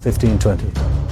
1520.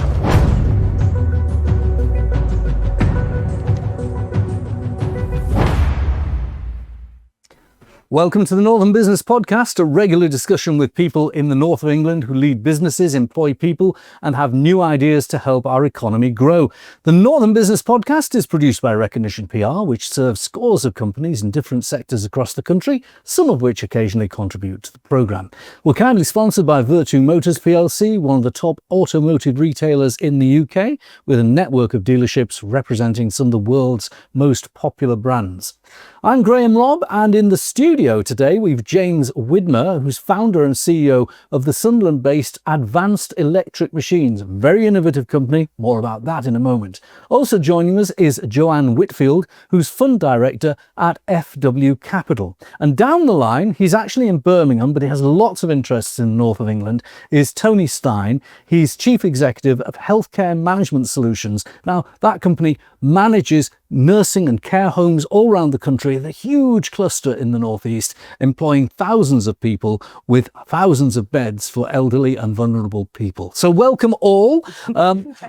Welcome to the Northern Business Podcast, a regular discussion with people in the north of England who lead businesses, employ people, and have new ideas to help our economy grow. The Northern Business Podcast is produced by Recognition PR, which serves scores of companies in different sectors across the country, some of which occasionally contribute to the programme. We're kindly sponsored by Virtue Motors plc, one of the top automotive retailers in the UK, with a network of dealerships representing some of the world's most popular brands. I'm Graham Robb, and in the studio today we've James Widmer, who's founder and CEO of the Sunderland-based Advanced Electric Machines, a very innovative company. More about that in a moment. Also joining us is Joanne Whitfield, who's fund director at FW Capital. And down the line, he's actually in Birmingham, but he has lots of interests in the north of England, is Tony Stein. He's chief executive of Healthcare Management Solutions. Now, that company manages nursing and care homes all around the country, the huge cluster in the northeast, employing thousands of people with thousands of beds for elderly and vulnerable people. So welcome all.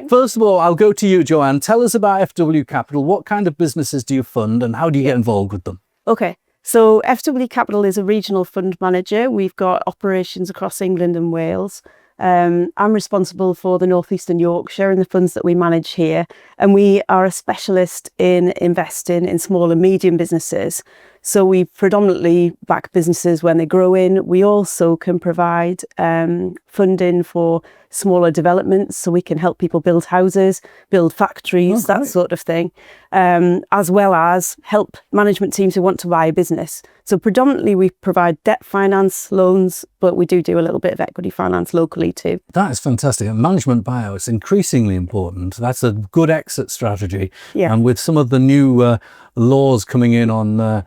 First of all, I'll go to you, Joanne. Tell us about FW Capital. What kind of businesses do you fund and how do you get involved with them? Okay, so FW Capital is a regional fund manager. We've got operations across England and Wales. I'm responsible for the North East and Yorkshire and the funds that we manage here. And we are a specialist in investing in small and medium businesses. So we predominantly back businesses when they grow in. We also can provide funding for smaller developments, so we can help people build houses, build factories, that sort of thing, as well as help management teams who want to buy a business. So predominantly we provide debt finance, loans, but we do a little bit of equity finance locally too. That is fantastic. And management buyouts, increasingly important. That's a good exit strategy. Yeah. And with some of the new laws coming in on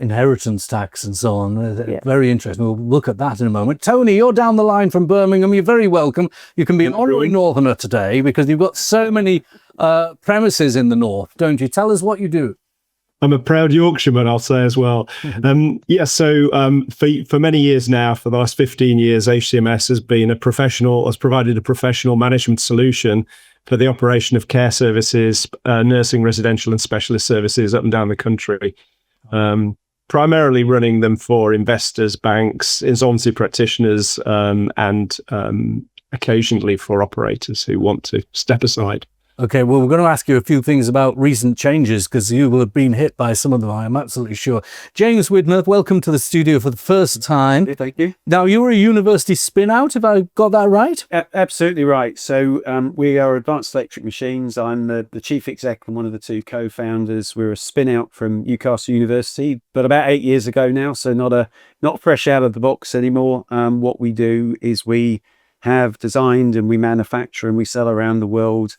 inheritance tax and so on. Very interesting. We'll look at that in a moment. Tony, you're down the line from Birmingham. You're very welcome. You can be an honorary northerner today because you've got so many premises in the north, don't you? Tell us what you do. I'm a proud Yorkshireman, I'll say as well. For many years now, for the last 15 years, HCMS has provided a professional management solution for the operation of care services, nursing, residential and specialist services up and down the country. Primarily running them for investors, banks, insolvency practitioners, and occasionally for operators who want to step aside. Okay, well, we're going to ask you a few things about recent changes because you will have been hit by some of them, I'm absolutely sure. James Widmer, welcome to the studio for the first time. Thank you. Now, you were a university spin-out, have I got that right? Absolutely right. So we are Advanced Electric Machines. I'm the chief exec and one of the two co-founders. We're a spin-out from Newcastle University, but about 8 years ago now, so not fresh out of the box anymore. What we do is we have designed and we manufacture and we sell around the world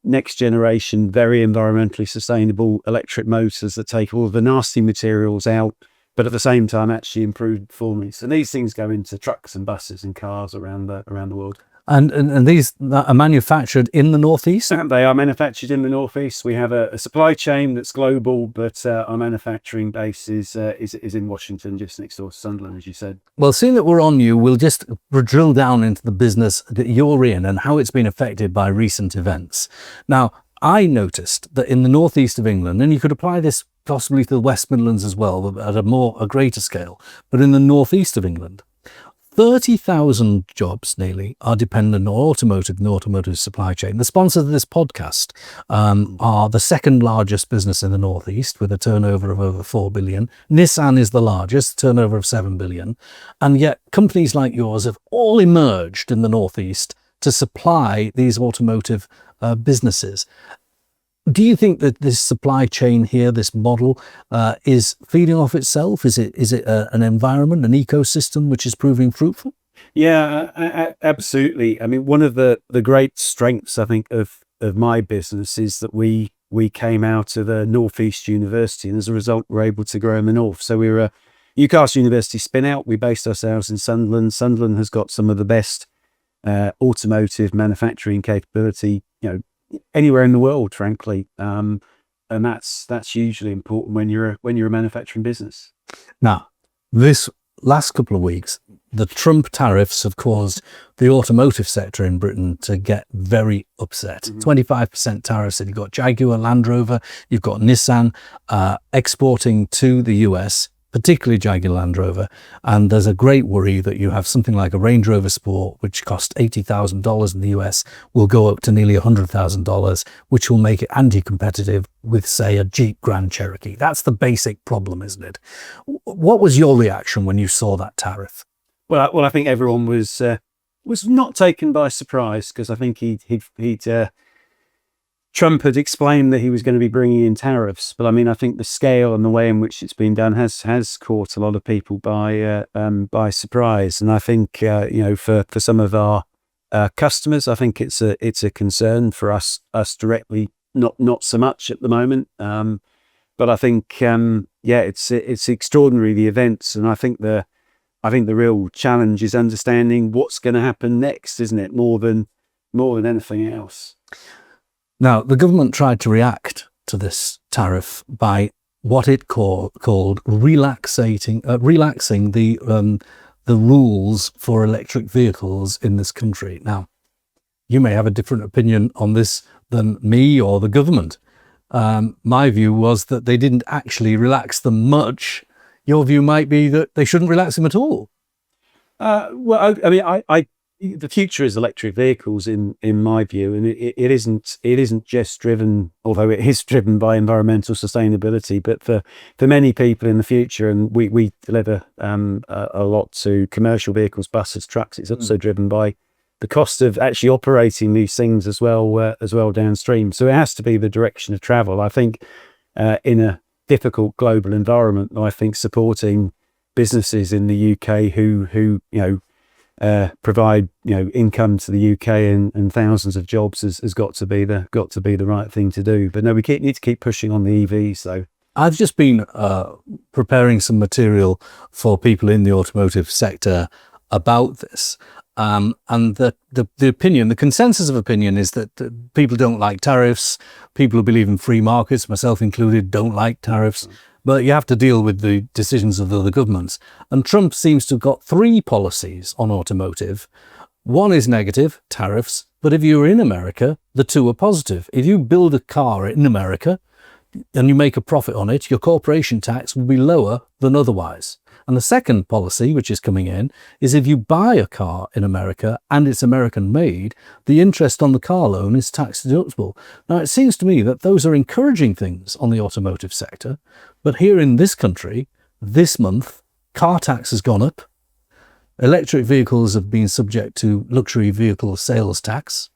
next generation, very environmentally sustainable electric motors that take all of the nasty materials out, but at the same time actually improve performance. And these things go into trucks and buses and cars around the world. And these are manufactured in the northeast? They are manufactured in the northeast. We have a supply chain that's global, but our manufacturing base is in Washington, just next door to Sunderland, as you said. Well, seeing that we're on you, we'll just drill down into the business that you're in and how it's been affected by recent events. Now, I noticed that in the northeast of England, and you could apply this possibly to the West Midlands as well, but at a greater scale, but in the northeast of England, 30,000 jobs nearly are dependent on automotive and automotive supply chain. The sponsors of this podcast are the second largest business in the northeast with a turnover of over 4 billion. Nissan is the largest, turnover of 7 billion. And yet companies like yours have all emerged in the northeast to supply these automotive businesses. Do you think that this supply chain here, this model, is feeding off itself? Is it an environment, an ecosystem which is proving fruitful? Yeah, absolutely. I mean, one of the great strengths, I think, of my business is that we came out of a Northeast university, and as a result, we're able to grow in the north. So we were a Newcastle University spin-out. We based ourselves in Sunderland. Sunderland has got some of the best automotive manufacturing capability, anywhere in the world, frankly, and that's hugely important when you're a manufacturing business. Now, this last couple of weeks, the Trump tariffs have caused the automotive sector in Britain to get very upset. 25% tariffs. You've got Jaguar, Land Rover, you've got Nissan exporting to the US, particularly Jaguar Land Rover. And there's a great worry that you have something like a Range Rover Sport, which cost $80,000 in the US, will go up to nearly $100,000, which will make it anti-competitive with, say, a Jeep Grand Cherokee. That's the basic problem, isn't it? What was your reaction when you saw that tariff? Well, I think everyone was not taken by surprise, because I think Trump had explained that he was going to be bringing in tariffs, but I mean, I think the scale and the way in which it's been done has caught a lot of people by surprise. And I think for some of our customers, I think it's a concern. For us directly, not so much at the moment. But I think it's extraordinary, the events, and I think the real challenge is understanding what's going to happen next, isn't it? More than anything else. Now, the government tried to react to this tariff by what it called relaxing the rules for electric vehicles in this country. Now, you may have a different opinion on this than me or the government. My view was that they didn't actually relax them much. Your view might be that they shouldn't relax them at all. Well, I mean, the future is electric vehicles in my view, and it isn't just driven, although it is driven by environmental sustainability, but for many people in the future, and we deliver a lot to commercial vehicles, buses, trucks. It's also driven by the cost of actually operating these things as well downstream. So it has to be the direction of travel. I think in a difficult global environment, I think supporting businesses in the UK who provide income to the UK and thousands of jobs has got to be the right thing to do. But no, we need to keep pushing on the EVs though. I've just been preparing some material for people in the automotive sector about this. And the opinion, the consensus of opinion is that people don't like tariffs. People who believe in free markets, myself included, don't like tariffs. But you have to deal with the decisions of the other governments. And Trump seems to have got three policies on automotive. One is negative, tariffs. But if you're in America, the two are positive. If you build a car in America and you make a profit on it, your corporation tax will be lower than otherwise. And the second policy, which is coming in, is if you buy a car in America and it's American made, the interest on the car loan is tax deductible. Now, it seems to me that those are encouraging things on the automotive sector. But here in this country, this month, car tax has gone up. Electric vehicles have been subject to luxury vehicle sales tax.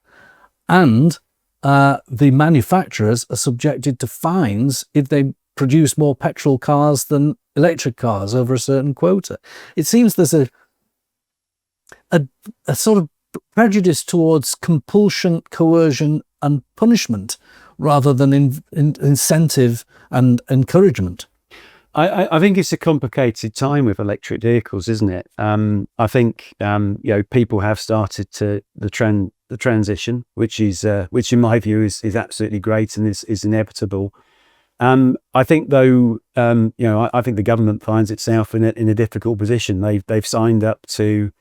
And the manufacturers are subjected to fines if they produce more petrol cars than electric cars over a certain quota. It seems there's a sort of prejudice towards compulsion, coercion and punishment rather than incentive and encouragement. I think it's a complicated time with electric vehicles, isn't it? I think people have started to the transition, which in my view is absolutely great and is inevitable. I think though, I think the government finds itself in a difficult position. They've signed up to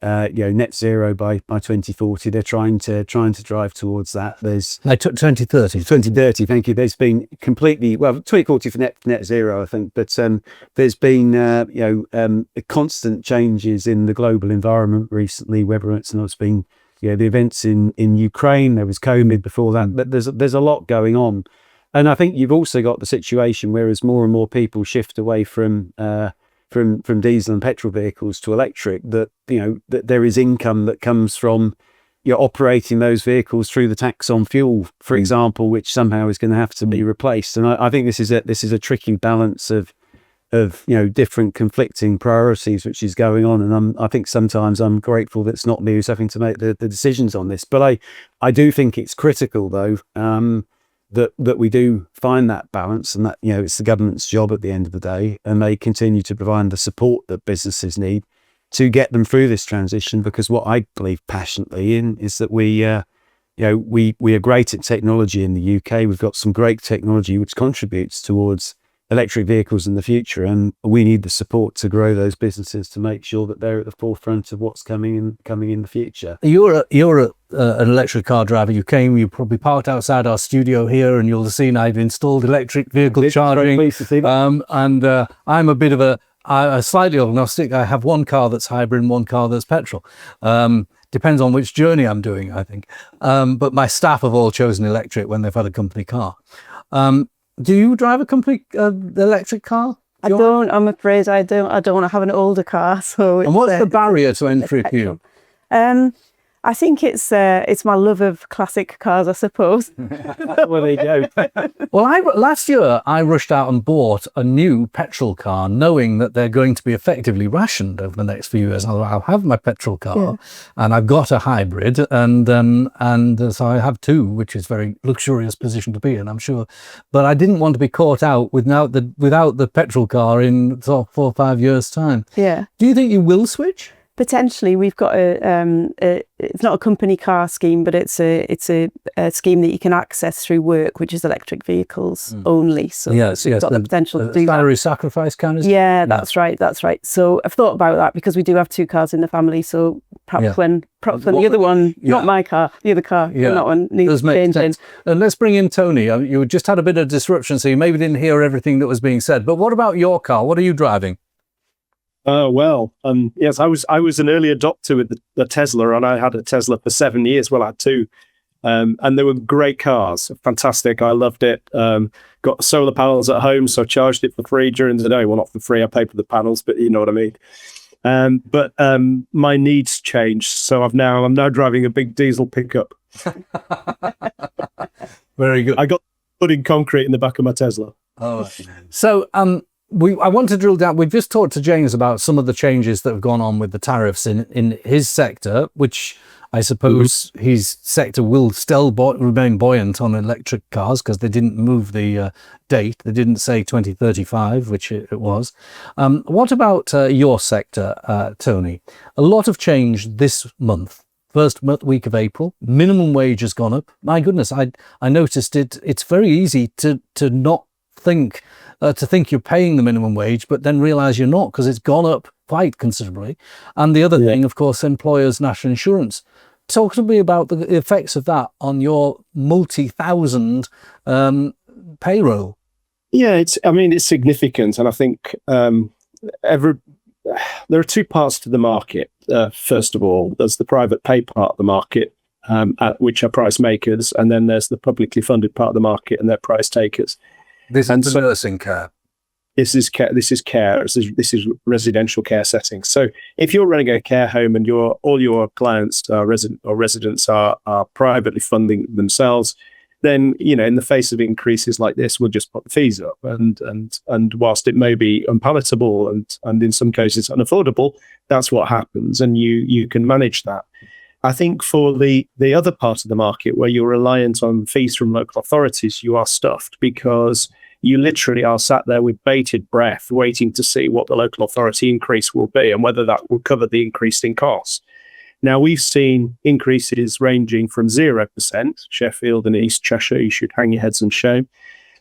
net zero by 2040. They're trying to drive towards that. There's 2030. 2030. Thank you. There's been 2040 for net zero, I think, but there's been constant changes in the global environment recently. Whether it's been the events in Ukraine, there was COVID before that, but there's a lot going on. And I think you've also got the situation where as more and more people shift away from diesel and petrol vehicles to electric, that there is income that comes from operating those vehicles through the tax on fuel, for example, which somehow is going to have to be replaced. And I think this is a tricky balance of different conflicting priorities which is going on. And I think sometimes I'm grateful that it's not me who's having to make the decisions on this. But I do think it's critical though. That we do find that balance, and that it's the government's job at the end of the day, and they continue to provide the support that businesses need to get them through this transition. Because what I believe passionately in is that we are great at technology in the UK. We've got some great technology which contributes towards electric vehicles in the future, and we need the support to grow those businesses to make sure that they're at the forefront of what's coming in the future. You're an electric car driver. You probably parked outside our studio here, and you'll have seen I've installed electric vehicle charging. And I'm a bit of a slightly agnostic. I have one car that's hybrid and one car that's petrol. Depends on which journey I'm doing, I think. But my staff have all chosen electric when they've had a company car. Do you drive a company electric car? I don't. I'm afraid I don't. I don't want to have an older car. So. And what's the barrier to entry for you? I think it's my love of classic cars, I suppose. Well, there you go. Well, last year I rushed out and bought a new petrol car, knowing that they're going to be effectively rationed over the next few years. I'll have my petrol car, and I've got a hybrid, and so I have two, which is a very luxurious position to be in, I'm sure. But I didn't want to be caught out without the petrol car in sort of 4 or 5 years' time. Yeah. Do you think you will switch? Potentially, we've got it's not a company car scheme, but it's a scheme that you can access through work, which is electric vehicles only. So yes, got the potential to do salary that. sacrifice kind of. Yeah, that's right. So I've thought about that because we do have 2 cars in the family. So perhaps when the other one, not my car, the other car, that one needs changing. And let's bring in Tony. You just had a bit of disruption, so you maybe didn't hear everything that was being said. But what about your car? What are you driving? Yes, I was an early adopter with the Tesla, and I had a Tesla for 7 years. Well, I had 2, and they were great cars, fantastic. I loved it. Got solar panels at home, so I charged it for free during the day. Well, not for free, I paid for the panels, but you know what I mean. But my needs changed, so I'm now driving a big diesel pickup. Very good. I got put in concrete in the back of my Tesla. Oh, so I want to drill down. We've just talked to James about some of the changes that have gone on with the tariffs in his sector, which I suppose his sector will still remain buoyant on electric cars because they didn't move the date. They didn't say 2035, which it was. What about your sector, Tony? A lot of change this month. First week of April, minimum wage has gone up. My goodness, I noticed it. It's very easy to not think you're paying the minimum wage, but then realize you're not because it's gone up quite considerably. And the other thing, of course, employers' national insurance. Talk to me about the effects of that on your multi-thousand payroll. Yeah, it's significant, and I think there are 2 parts to the market. First of all, there's the private pay part of the market, which are price makers, and then there's the publicly funded part of the market, and they're price takers. This is nursing care. This is care. This is residential care settings. So if you're running a care home and all your clients residents are privately funding themselves, then in the face of increases like this, we'll just put the fees up. And whilst it may be unpalatable and in some cases unaffordable, that's what happens, and you can manage that. I think for the other part of the market where you're reliant on fees from local authorities, you are stuffed because you literally are sat there with bated breath waiting to see what the local authority increase will be and whether that will cover the increase in costs. Now, we've seen increases ranging from 0%, Sheffield and East Cheshire, you should hang your heads and shame,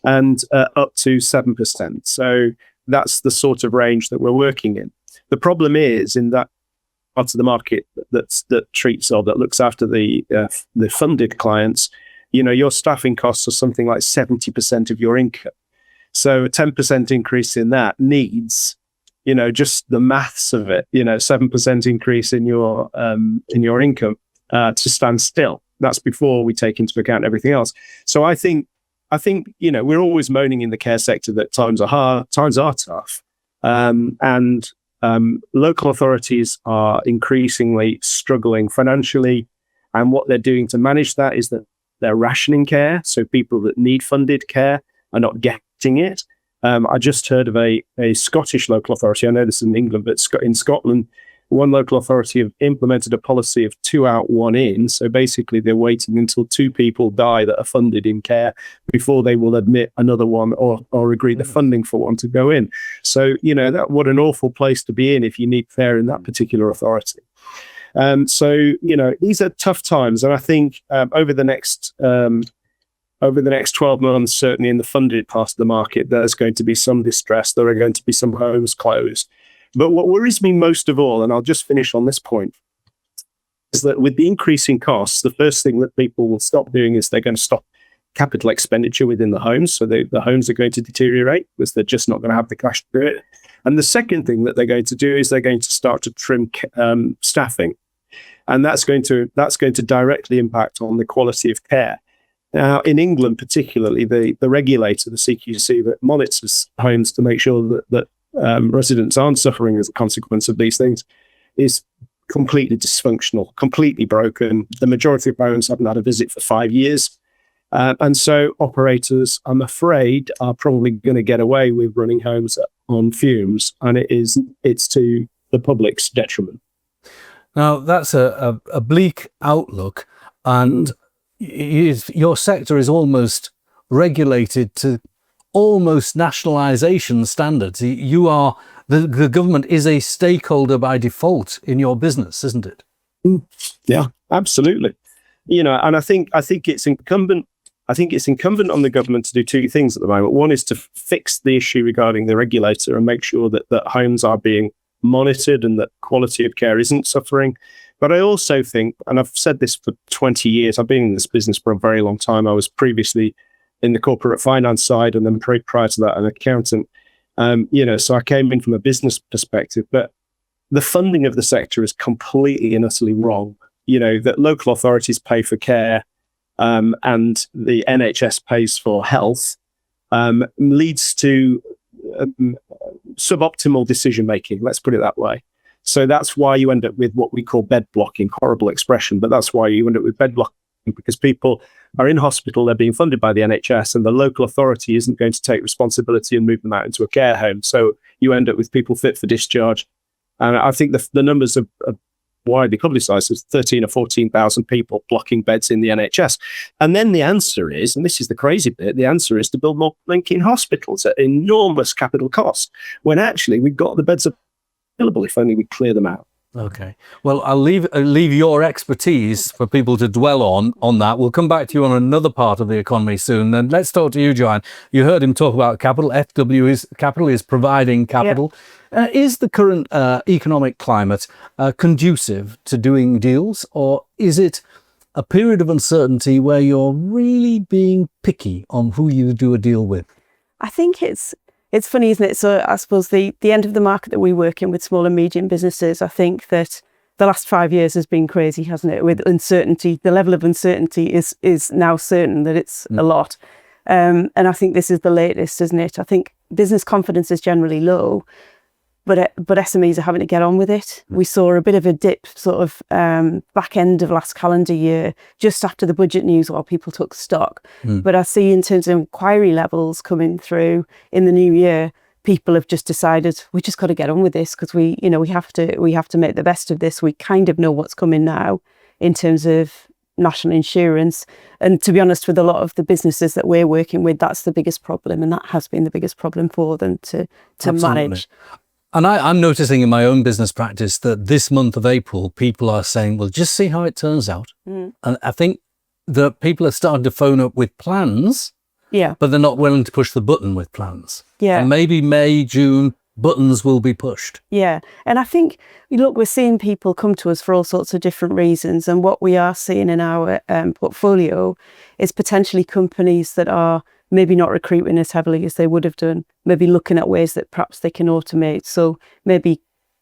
and up to 7%. So that's the sort of range that we're working in. The problem is in that part of the market that treats or that looks after the funded clients, your staffing costs are something like 70% of your income. So a 10% increase in that needs, just the maths of it, 7% increase in your income to stand still. That's before we take into account everything else. So I think we're always moaning in the care sector that times are hard, times are tough, and local authorities are increasingly struggling financially, and what they're doing to manage that is that they're rationing care. So people that need funded care are not getting it. I just heard of a Scottish local authority. I know this is in England, but in Scotland, one local authority have implemented a policy of 2 out, 1 in. So basically, they're waiting until 2 people die that are funded in care before they will admit another one or agree the funding for one to go in. So, what an awful place to be in if you need care in that particular authority. So, these are tough times. And I think over the next over the next 12 months, certainly in the funded part of the market, there's going to be some distress. There are going to be some homes closed. But what worries me most of all, and I'll just finish on this point, is that with the increasing costs, the first thing that people will stop doing is they're going to stop capital expenditure within the homes. So the homes are going to deteriorate because they're just not going to have the cash to do it. And the second thing that they're going to do is they're going to start to trim staffing. And that's going to directly impact on the quality of care. Now, in England particularly, the regulator, the CQC, that monitors homes to make sure that residents aren't suffering as a consequence of these things, is completely dysfunctional, completely broken. The majority of homes haven't had a visit for 5 years. And so operators, I'm afraid, are probably going to get away with running homes on fumes, and it's to the public's detriment. Now, that's a bleak outlook, and your sector is almost regulated to almost nationalisation standards. You are the government is a stakeholder by default in your business, isn't it? Yeah, absolutely. And I think it's incumbent. I think it's incumbent on the government to do two things at the moment. One is to fix the issue regarding the regulator and make sure that homes are being monitored and that quality of care isn't suffering. But I also think, and I've said this for 20 years, I've been in this business for a very long time. I was previously in the corporate finance side, and then prior to that, an accountant. So I came in from a business perspective, but the funding of the sector is completely and utterly wrong. That local authorities pay for care, and the NHS pays for health, leads to suboptimal decision making. Let's put it that way. So that's why you end up with what we call bed blocking. Horrible expression, but that's why you end up with bed blocking, because people are in hospital, they're being funded by the NHS, and the local authority isn't going to take responsibility and move them out into a care home. So you end up with people fit for discharge. And I think the numbers are widely publicised as 13 or 14,000 people blocking beds in the NHS. And then the answer is, and this is the crazy bit, the answer is to build more linking hospitals at enormous capital cost, when actually we've got the beds available if only we clear them out. Okay. Well, I'll leave your expertise for people to dwell on that. We'll come back to you on another part of the economy soon. And let's talk to you, Joanne. You heard him talk about capital. Capital is providing capital. Yep. Is the current economic climate conducive to doing deals, or is it a period of uncertainty where you're really being picky on who you do a deal with? I think it's funny, isn't it? So I suppose the end of the market that we work in with small and medium businesses, I think that the last 5 years has been crazy, hasn't it? With uncertainty, the level of uncertainty is now certain that it's a lot. And I think this is the latest, isn't it? I think business confidence is generally low, but SMEs are having to get on with it. We saw a bit of a dip sort of back end of last calendar year, just after the budget news while people took stock. But I see in terms of inquiry levels coming through in the new year, people have just decided we just got to get on with this because we have to make the best of this. We kind of know what's coming now in terms of national insurance. And to be honest, with a lot of the businesses that we're working with, that's the biggest problem. And that has been the biggest problem for them to manage. And I'm noticing in my own business practice that this month of April, people are saying, well, just see how it turns out. And I think that people are starting to phone up with plans, but they're not willing to push the button with plans. And maybe May, June, buttons will be pushed. And I think, look, we're seeing people come to us for all sorts of different reasons. And what we are seeing in our portfolio is potentially companies that are maybe not recruiting as heavily as they would have done, maybe looking at ways that perhaps they can automate. So maybe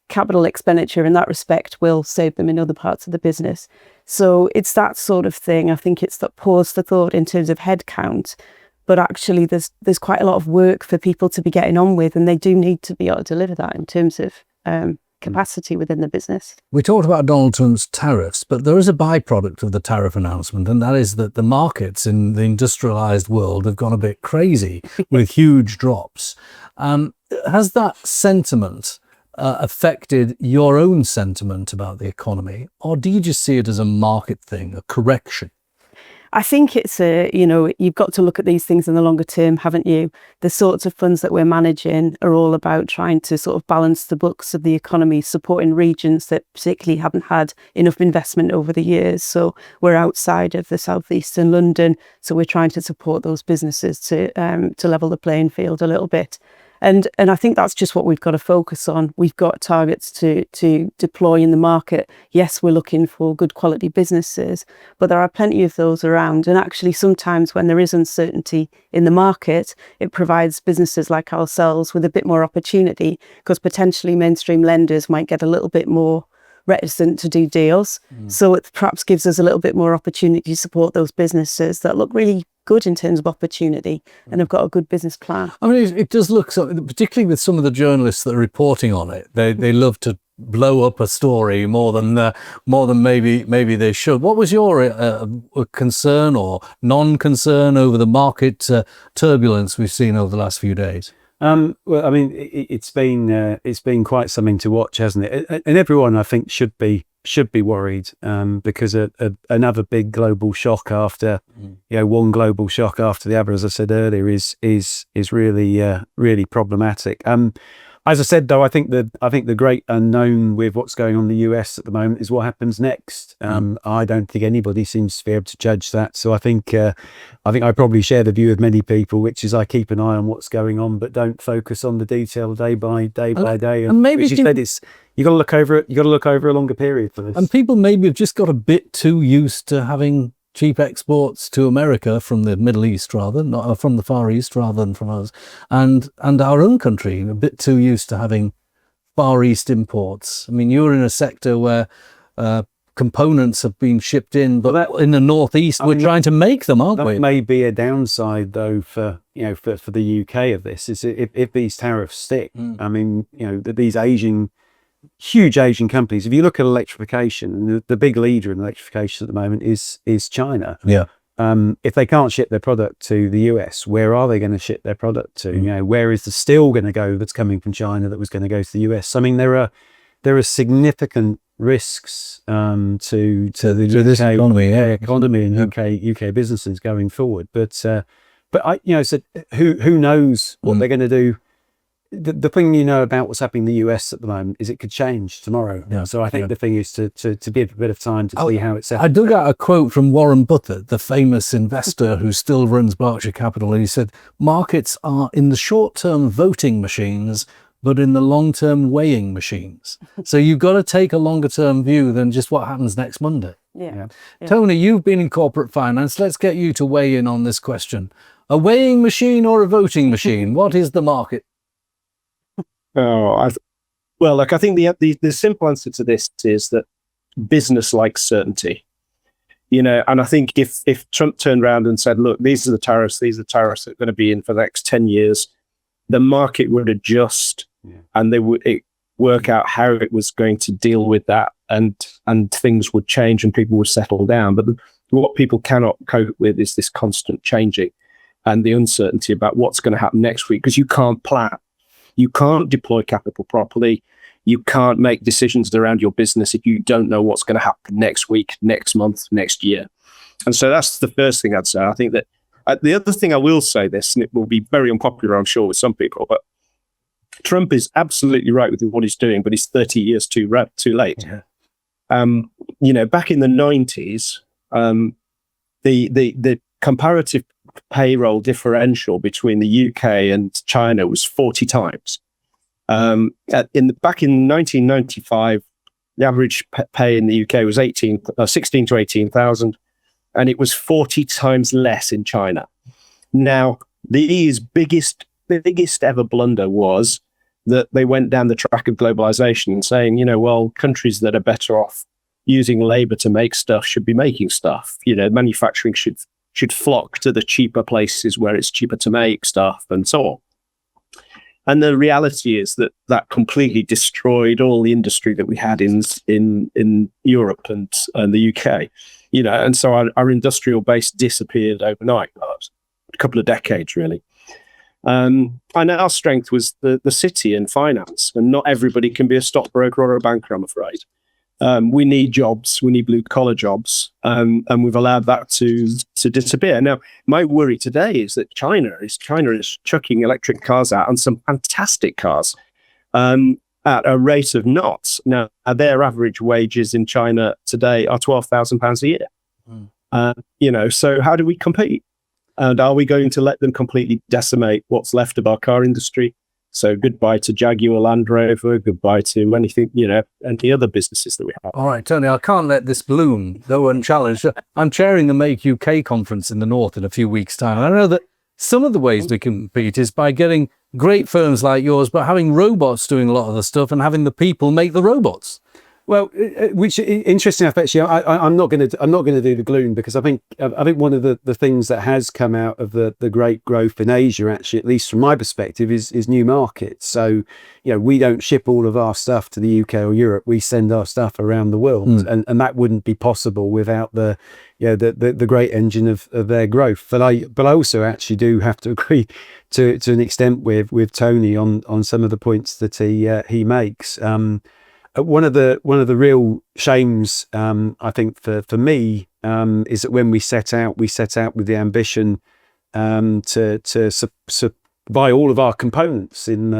capital expenditure in that respect will save them in other parts of the business. So it's that sort of thing. I think it's that pause for thought in terms of headcount, but actually there's quite a lot of work for people to be getting on with, and they do need to be able to deliver that in terms of capacity within the business. We talked about Donald Trump's tariffs, but there is a byproduct of the tariff announcement, and that is that the markets in the industrialized world have gone a bit crazy with huge drops. Has that sentiment affected your own sentiment about the economy, or do you just see it as a market thing, a correction? I think it's you've got to look at these things in the longer term, haven't you? The sorts of funds that we're managing are all about trying to sort of balance the books of the economy, supporting regions that particularly haven't had enough investment over the years. So we're outside of the southeast in London, so we're trying to support those businesses to level the playing field a little bit. And I think that's just what we've got to focus on. We've got targets to deploy in the market. Yes, we're looking for good quality businesses, but there are plenty of those around. And actually, sometimes when there is uncertainty in the market, it provides businesses like ourselves with a bit more opportunity, because potentially mainstream lenders might get a little bit more reticent to do deals. So it perhaps gives us a little bit more opportunity to support those businesses that look really good in terms of opportunity and have got a good business plan. I mean, it does look so, particularly with some of the journalists that are reporting on it. They love to blow up a story more than maybe they should. What was your concern or non-concern over the market turbulence we've seen over the last few days? Well, I mean, it's been quite something to watch, hasn't it? And everyone, I think, should be worried because another big global shock after, one global shock after the other, as I said earlier, is really problematic. As I said, though, I think the great unknown with what's going on in the US at the moment is what happens next. I don't think anybody seems to be able to judge that. So I think I probably share the view of many people, which is I keep an eye on what's going on, but don't focus on the detail day by day. And maybe you got to look over it. You got to look over a longer period for this. And people maybe have just got a bit too used to having cheap exports to America from the Middle East not from the Far East rather than from us, and our own country a bit too used to having Far East imports. I mean, you're in a sector where components have been shipped in, but in the Northeast we're trying to make them, aren't we? That may be a downside, though, for the UK of this, is if these tariffs stick. I mean, these huge Asian companies, if you look at electrification, the big leader in electrification at the moment is China. Yeah. If they can't ship their product to the US, where are they going to ship their product to? Where is the steel going to go that's coming from China that was going to go to the US? I mean, there are significant risks to the UK economy and UK businesses going forward. But who knows what they're going to do? The thing about what's happening in the US at the moment is it could change tomorrow. Yeah. So I think the thing is to give a bit of time to see how it's set. I dug out a quote from Warren Buffett, the famous investor who still runs Berkshire Capital, and he said, "Markets are in the short term voting machines, but in the long term weighing machines." So you've got to take a longer term view than just what happens next Monday. Yeah. Tony, you've been in corporate finance. Let's get you to weigh in on this question. A weighing machine or a voting machine? What is the market? I think the simple answer to this is that business likes certainty, and I think if Trump turned around and said, look, these are the tariffs that are going to be in for the next 10 years, the market would adjust and they would work out how it was going to deal with that, and things would change and people would settle down. But what people cannot cope with is this constant changing and the uncertainty about what's going to happen next week, because you can't plan. You can't deploy capital properly. You can't make decisions around your business if you don't know what's going to happen next week, next month, next year. And so that's the first thing I'd say. I think that the other thing I will say this, and it will be very unpopular, I'm sure, with some people, but Trump is absolutely right with what he's doing, but he's 30 years too late. Yeah. Back in the 90s, the comparative payroll differential between the UK and China was 40 times. Back in 1995, the average pay in the UK was 16 to 18,000, and it was 40 times less in China. Now, the EU's biggest ever blunder was that they went down the track of globalization and saying, countries that are better off using labor to make stuff should be making stuff. Manufacturing should flock to the cheaper places where it's cheaper to make stuff and so on. And the reality is that completely destroyed all the industry that we had in Europe and the UK, and so our industrial base disappeared overnight, a couple of decades really. And our strength was the city and finance, and not everybody can be a stockbroker or a banker, I'm afraid. We need jobs. We need blue collar jobs, and we've allowed that to disappear. Now, my worry today is that China is chucking electric cars out, and some fantastic cars, at a rate of knots. Now, their average wages in China today are £12,000 a year. So how do we compete? And are we going to let them completely decimate what's left of our car industry? So goodbye to Jaguar, Land Rover, goodbye to anything, any other businesses that we have. All right, Tony, I can't let this bloom, though unchallenged. I'm chairing the Make UK conference in the North in a few weeks' time. And I know that some of the ways we compete is by getting great firms like yours, but having robots doing a lot of the stuff and having the people make the robots. Well, which interesting enough, actually, I'm not going to do the gloom, because I think one of the things that has come out of the great growth in Asia, actually, at least from my perspective, is new markets. So, we don't ship all of our stuff to the UK or Europe. We send our stuff around the world, and that wouldn't be possible without the great engine of their growth. But I also actually do have to agree to an extent with Tony on some of the points that he makes. One of the real shames, I think, for me, is that when we set out with the ambition to buy all of our components in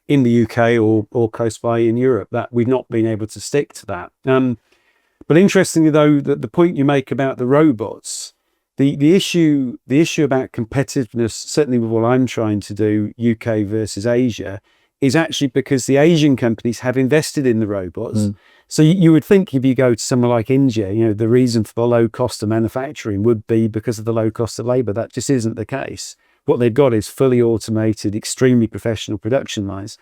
the UK or close by in Europe, that we've not been able to stick to that. But interestingly, though, the point you make about the robots, the issue about competitiveness, certainly with what I'm trying to do, UK versus Asia, is actually because the Asian companies have invested in the robots. So you would think if you go to somewhere like India, the reason for the low cost of manufacturing would be because of the low cost of labour. That just isn't the case. What they've got is fully automated, extremely professional production lines.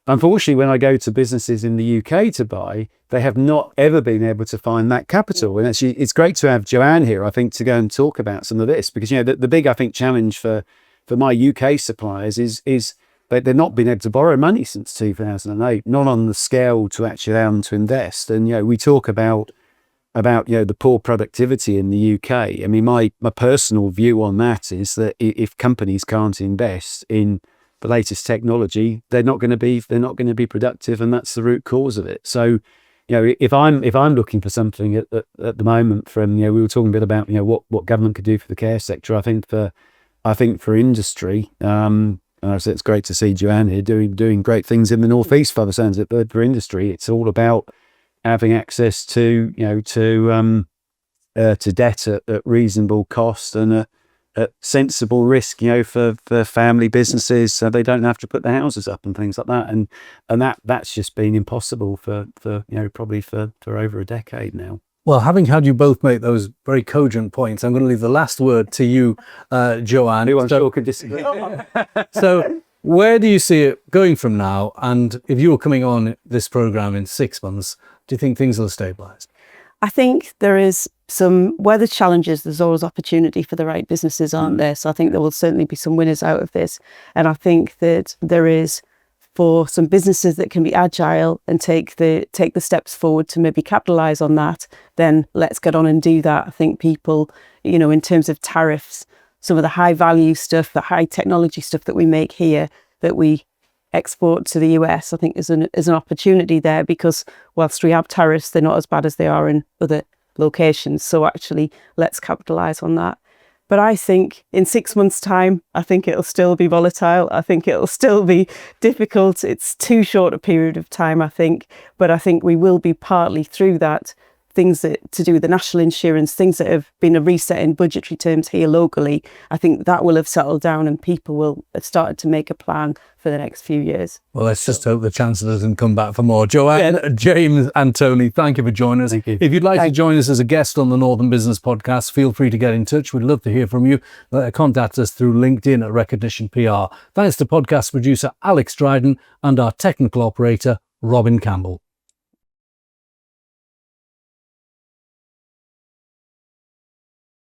Unfortunately, when I go to businesses in the UK to buy, they have not ever been able to find that capital. And actually, it's great to have Joanne here, I think, to go and talk about some of this, because the big, I think, challenge for my UK suppliers is they've not been able to borrow money since 2008, not on the scale to actually allow them to invest. And, we talk about the poor productivity in the UK. I mean, my personal view on that is that if companies can't invest in the latest technology, they're not going to be productive, and that's the root cause of it. So, if I'm looking for something at the moment from, we were talking a bit about, what government could do for the care sector. I think for industry, and so it's great to see Joanne here doing great things in the northeast, by the sounds of it. But for industry, it's all about having access to debt at reasonable cost and at sensible risk, for family businesses, so they don't have to put their houses up and things like that. And that's just been impossible for probably for over a decade now. Well, having had you both make those very cogent points, I'm going to leave the last word to you, Joanne. Who I'm sure could disagree. So where do you see it going from now? And if you were coming on this programme in 6 months, do you think things will stabilise? I think there is where there's challenges, there's always opportunity for the right businesses, aren't there? So I think there will certainly be some winners out of this. And I think that there is, for some businesses that can be agile and take the steps forward to maybe capitalise on that, then let's get on and do that. I think people, in terms of tariffs, some of the high value stuff, the high technology stuff that we make here, that we export to the US, I think is an opportunity there, because whilst we have tariffs, they're not as bad as they are in other locations. So actually, let's capitalise on that. But I think in 6 months' time, I think it'll still be volatile. I think it'll still be difficult. It's too short a period of time, I think. But I think we will be partly through that. Things that to do with the national insurance, things that have been a reset in budgetary terms here locally, I think that will have settled down and people will have started to make a plan for the next few years. Well, let's just hope the Chancellor doesn't come back for more. Joanne, James and Tony, thank you for joining us. Thank you. If you'd like to join us as a guest on the Northern Business Podcast, feel free to get in touch. We'd love to hear from you. Contact us through LinkedIn at Recognition PR. Thanks to podcast producer Alex Dryden and our technical operator, Robin Campbell.